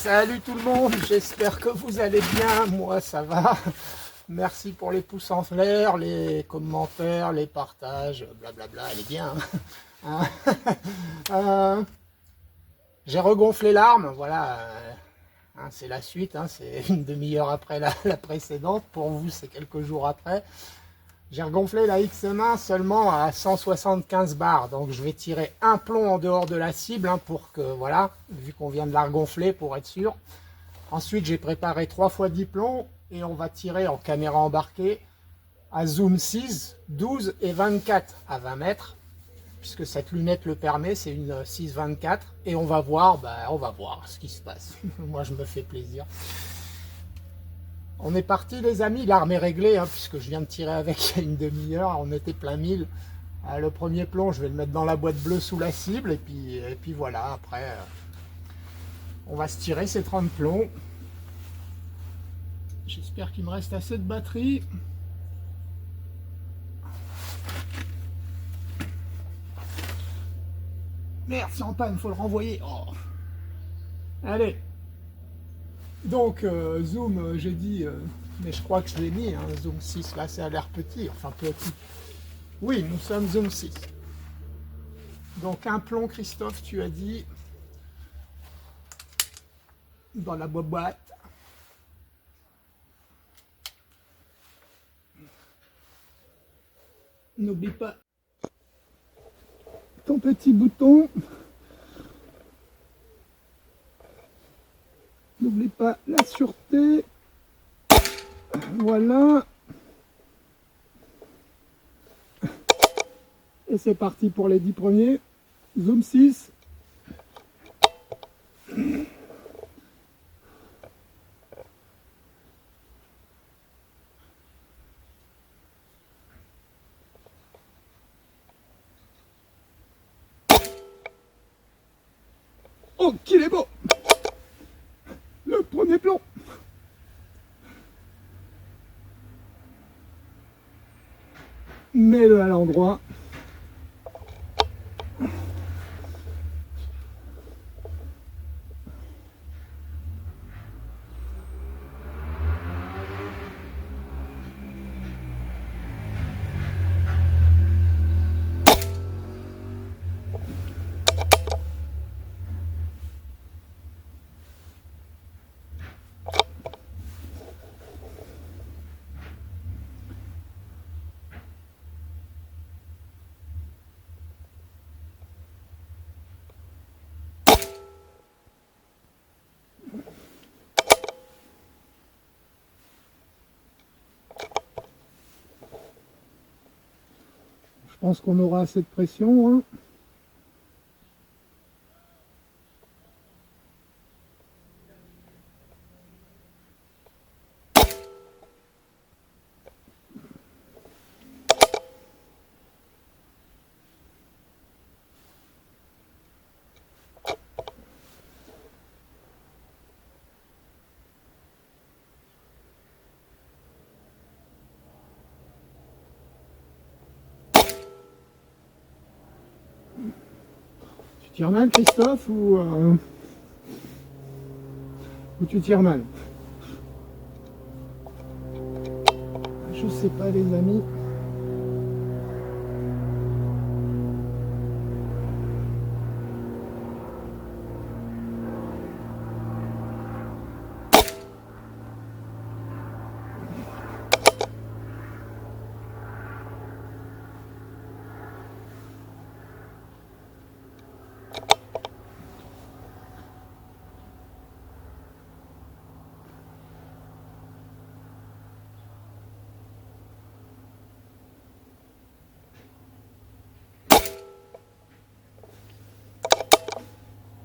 Salut tout le monde, j'espère que vous allez bien, moi ça va. Merci pour les pouces en l'air, les commentaires, les partages, blablabla, elle est bien. Hein. Euh, j'ai regonflé l'arme, voilà, hein, c'est la suite, hein, c'est une demi-heure après la précédente, pour vous c'est quelques jours après. J'ai regonflé la XM1 seulement à 175 bars, donc je vais tirer un plomb en dehors de la cible, hein, pour que, voilà, vu qu'on vient de la regonfler pour être sûr. Ensuite, j'ai préparé 3 fois 10 plombs et on va tirer en caméra embarquée à zoom 6, 12 et 24 à 20 mètres, puisque cette lunette le permet, c'est une 6-24, et on va voir ce qui se passe. Moi, je me fais plaisir. On est parti, les amis, l'arme est réglée, hein, puisque je viens de tirer avec il y a une demi-heure, on était plein mille. Le premier plomb, je vais le mettre dans la boîte bleue sous la cible, et puis voilà, après, on va se tirer ces 30 plombs. J'espère qu'il me reste assez de batterie. Merde, c'est en panne, il faut le renvoyer. Oh. Allez. Donc, zoom, j'ai dit, mais je crois que je l'ai mis, hein, zoom 6, là, ça a l'air petit, enfin petit. Oui, nous sommes zoom 6. Donc, un plomb, Christophe, tu as dit, dans la boîte. N'oublie pas ton petit bouton. N'oublie pas la sûreté. Voilà. Et c'est parti pour les 10 premiers. Zoom 6. Oh, qu'il est beau! Le premier plomb. Mets-le à l'endroit. Je pense qu'on aura assez de pression. Hein. Tu tires mal, Christophe, ou tu tires mal? Je sais pas, les amis.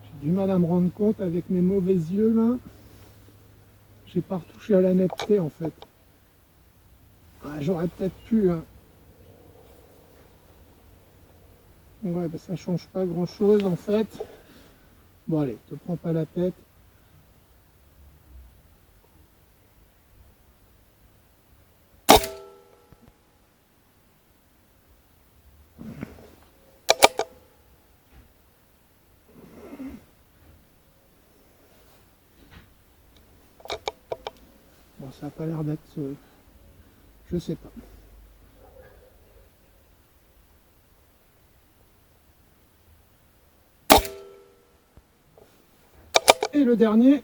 J'ai du mal à me rendre compte avec mes mauvais yeux là. J'ai pas retouché à la netteté en fait. Ah, j'aurais peut-être pu. Hein. Ouais, bah, ça change pas grand chose en fait. Bon allez, te prends pas la tête. ça n'a pas l'air d'être... je sais pas. Et le dernier.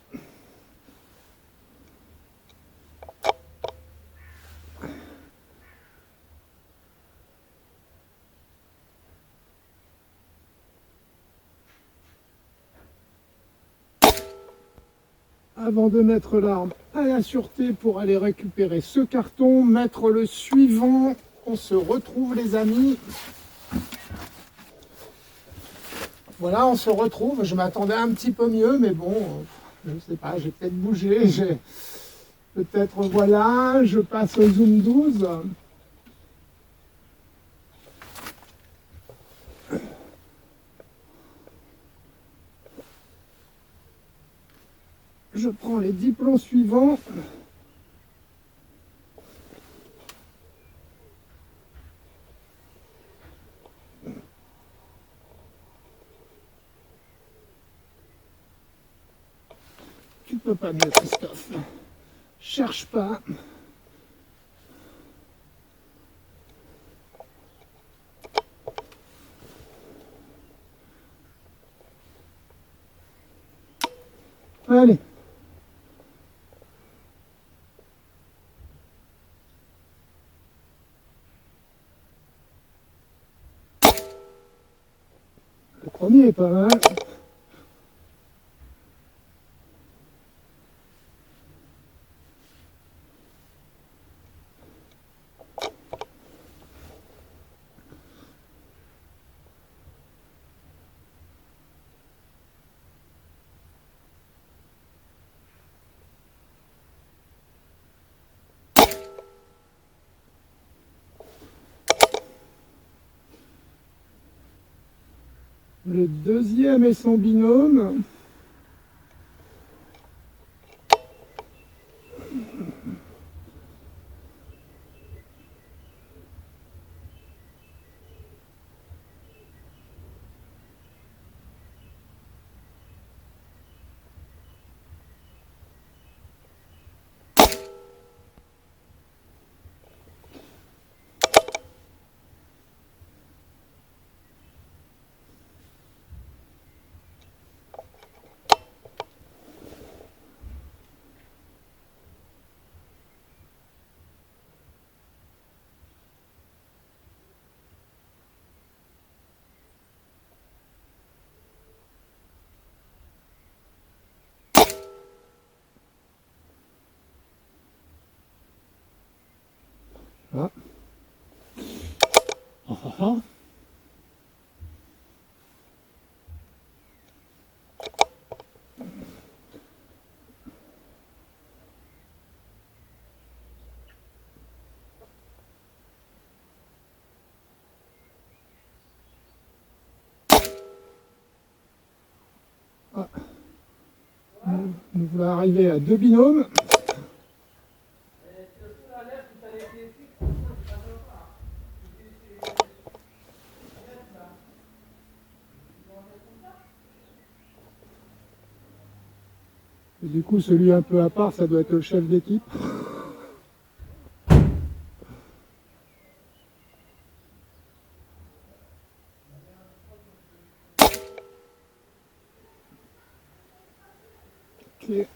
Avant de mettre l'arme à la sûreté pour aller récupérer ce carton, mettre le suivant, on se retrouve les amis. Voilà, on se retrouve. Je m'attendais un petit peu mieux, mais bon, je ne sais pas, j'ai peut-être bougé. Peut-être, voilà, je passe au zoom 12. Je prends les 10 plombs suivants. Tu peux pas mieux, Christophe. Cherche pas. Allez. Le premier est pas mal. Le deuxième est son binôme. Ah. Ah, ah, ah. Ah. Nous voulons arriver à 2 binômes. Et du coup, celui un peu à part, ça doit être le chef d'équipe. Ok.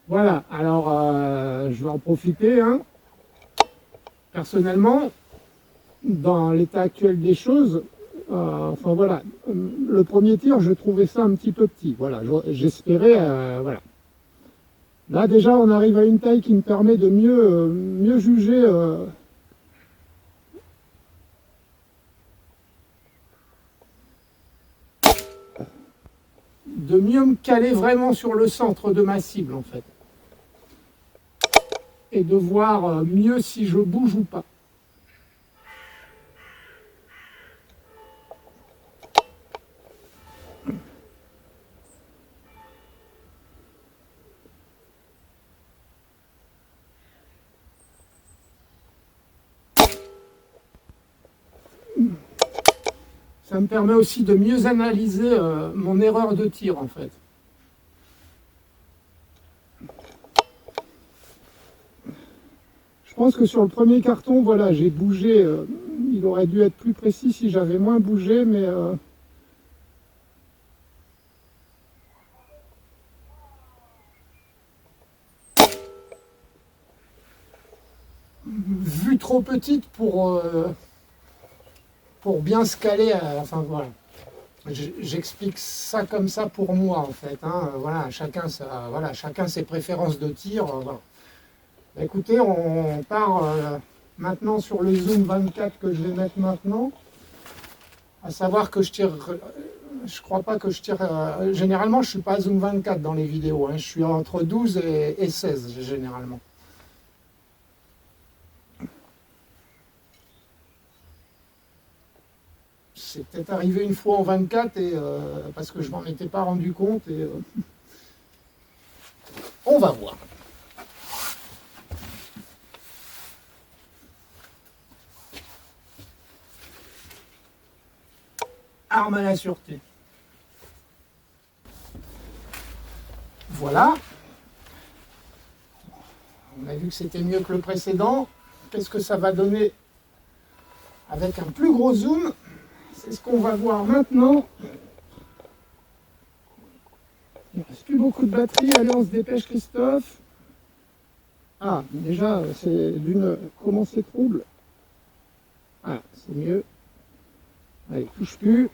Voilà, alors je vais en profiter. Hein. Personnellement, dans l'état actuel des choses, enfin voilà, le premier tir, je trouvais ça un petit peu petit. Voilà, j'espérais, voilà. Là déjà, on arrive à une taille qui me permet de mieux juger. De mieux me caler vraiment sur le centre de ma cible en fait. Et de voir mieux si je bouge ou pas. Ça me permet aussi de mieux analyser mon erreur de tir en fait. Je pense que sur le premier carton, voilà, j'ai bougé. Il aurait dû être plus précis si j'avais moins bougé, mais vue trop petite pour bien se caler. Enfin voilà. J'explique ça comme ça pour moi en fait. Hein. Voilà, chacun ses préférences de tir. Voilà. Bah, écoutez, on part maintenant sur le zoom 24 que je vais mettre maintenant. À savoir que je tire. Je crois pas que je tire. Généralement, je suis pas à zoom 24 dans les vidéos. Hein. Je suis entre 12 et 16 généralement. C'est peut-être arrivé une fois en 24 et parce que je m'en étais pas rendu compte et on va voir. Arme à la sûreté. Voilà. On a vu que c'était mieux que le précédent. Qu'est-ce que ça va donner avec un plus gros zoom? C'est ce qu'on va voir maintenant. Il ne reste plus beaucoup de batterie. Allez, on se dépêche, Christophe. Ah, déjà, c'est d'une... Comment c'est trouble? Ah, c'est mieux. Allez, touche plus.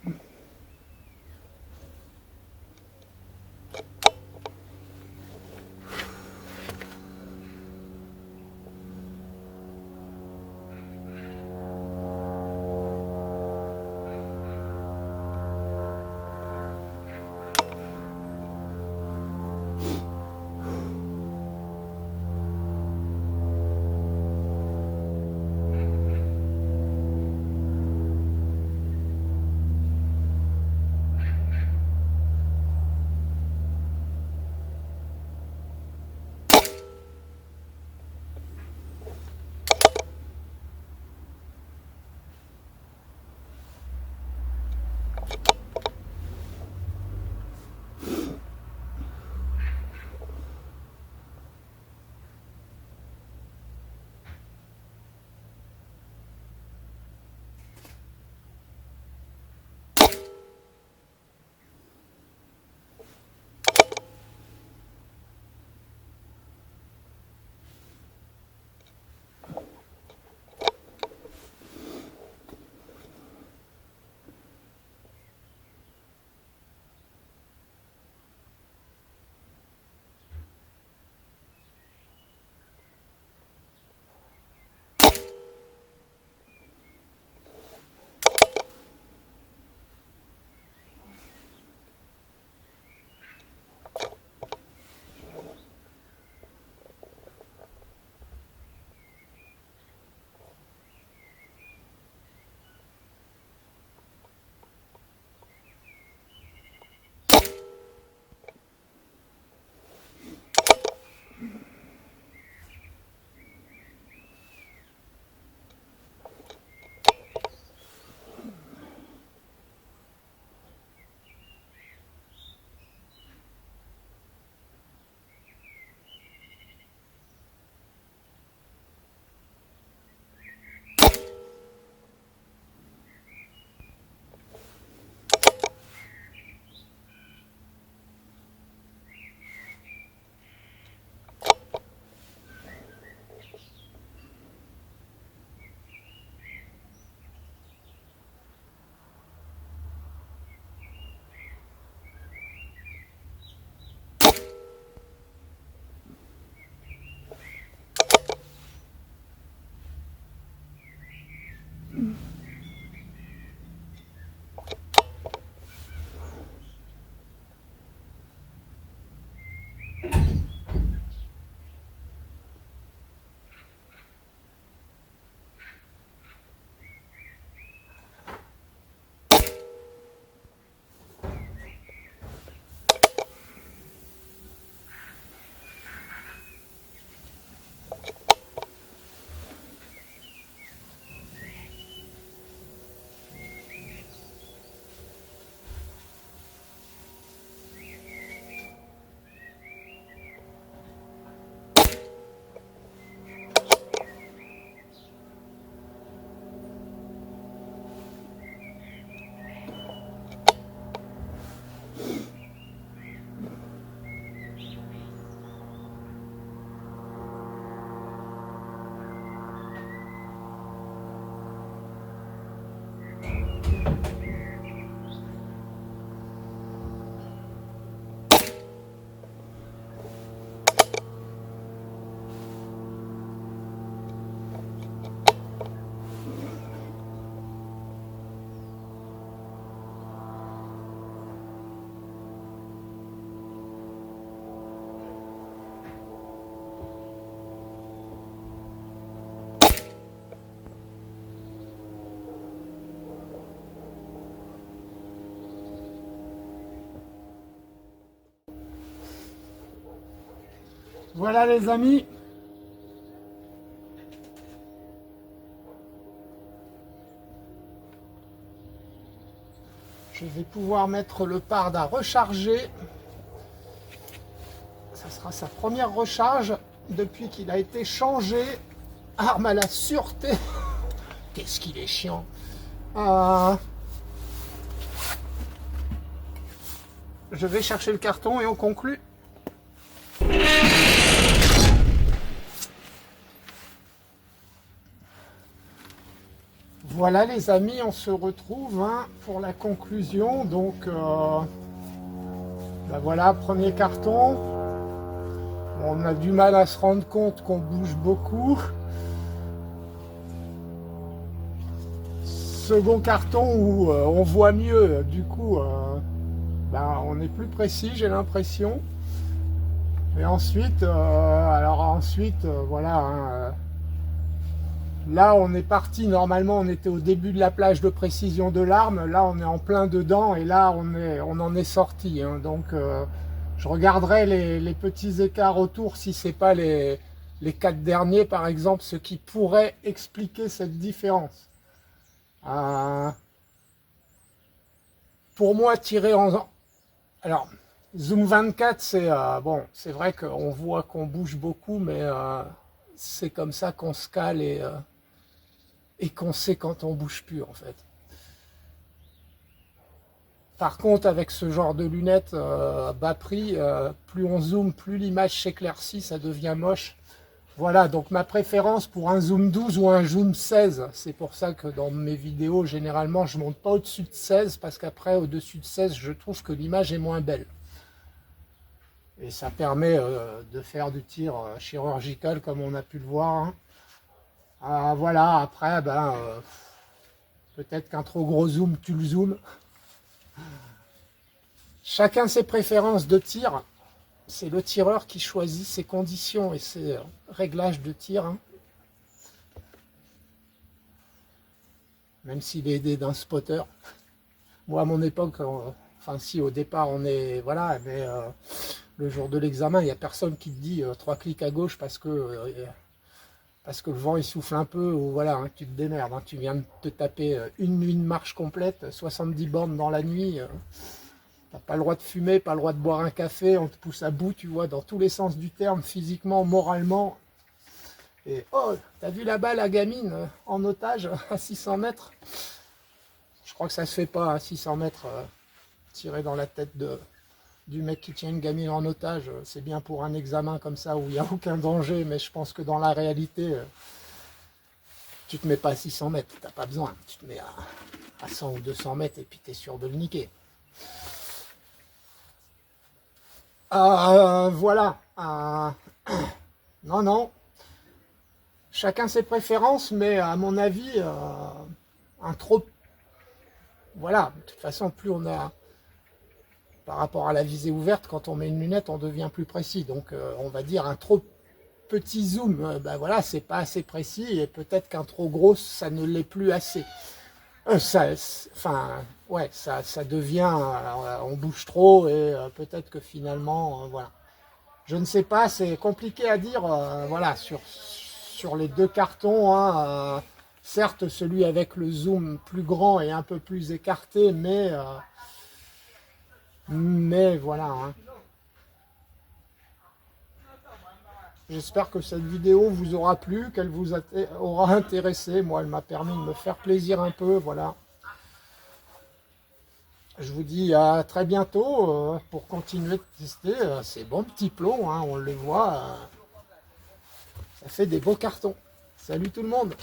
Voilà les amis. Je vais pouvoir mettre le pard à recharger. Ça sera sa première recharge depuis qu'il a été changé. Arme à la sûreté. Qu'est-ce qu'il est chiant. Je vais chercher le carton et on conclut. Voilà les amis, on se retrouve pour la conclusion. Donc ben voilà, premier carton. On a du mal à se rendre compte qu'on bouge beaucoup. Second carton où on voit mieux, du coup ben, on est plus précis, j'ai l'impression. Et ensuite, voilà. Là, on est parti, normalement, on était au début de la plage de précision de l'arme. Là, on est en plein dedans et là, on en est sorti. Donc, je regarderai les petits écarts autour si ce n'est pas les 4 derniers, par exemple, ce qui pourrait expliquer cette différence. Pour moi, tirer en... Alors, Zoom 24, c'est bon, c'est vrai qu'on voit qu'on bouge beaucoup, mais c'est comme ça qu'on se cale et qu'on sait quand on bouge plus en fait. Par contre, avec ce genre de lunettes bas prix, plus on zoome, plus l'image s'éclaircit, ça devient moche. Voilà, donc ma préférence pour un zoom 12 ou un zoom 16, c'est pour ça que dans mes vidéos, généralement, je ne monte pas au-dessus de 16, parce qu'après, au-dessus de 16, je trouve que l'image est moins belle. Et ça permet de faire du tir chirurgical, comme on a pu le voir. Voilà, après, ben, peut-être qu'un trop gros zoom, tu le zoomes. Chacun ses préférences de tir. C'est le tireur qui choisit ses conditions et ses réglages de tir. Même s'il est aidé d'un spotter. Moi, à mon époque, enfin si, au départ, on est... Voilà, mais le jour de l'examen, il n'y a personne qui te dit 3 clics à gauche parce que le vent, il souffle un peu, ou voilà, tu te démerdes. Tu viens de te taper une nuit de marche complète, 70 bornes dans la nuit. T'as pas le droit de fumer, pas le droit de boire un café, on te pousse à bout, tu vois, dans tous les sens du terme, physiquement, moralement. Et oh, t'as vu là-bas la gamine en otage à 600 mètres? Je crois que ça se fait pas à 600 mètres, tirer dans la tête du mec qui tient une gamine en otage. C'est bien pour un examen comme ça où il n'y a aucun danger, mais je pense que dans la réalité, tu te mets pas à 600 mètres, t'as pas besoin. Tu te mets à 100 ou 200 mètres et puis t'es sûr de le niquer. Voilà. Non. Chacun ses préférences, mais à mon avis, un trop... Voilà, de toute façon, plus on a... Par rapport à la visée ouverte, quand on met une lunette, on devient plus précis. Donc, on va dire un trop petit zoom, ben voilà, c'est pas assez précis, et peut-être qu'un trop gros, ça ne l'est plus assez. Enfin, ouais, ça devient, on bouge trop et peut-être que finalement, voilà. Je ne sais pas, c'est compliqué à dire, voilà, sur les deux cartons, certes, celui avec le zoom plus grand et un peu plus écarté, mais voilà. J'espère que cette vidéo vous aura plu, qu'elle vous aura intéressé. Moi, elle m'a permis de me faire plaisir un peu, voilà. Je vous dis à très bientôt pour continuer de tester ces bons petits plots, on le voit, ça fait des beaux cartons. Salut tout le monde!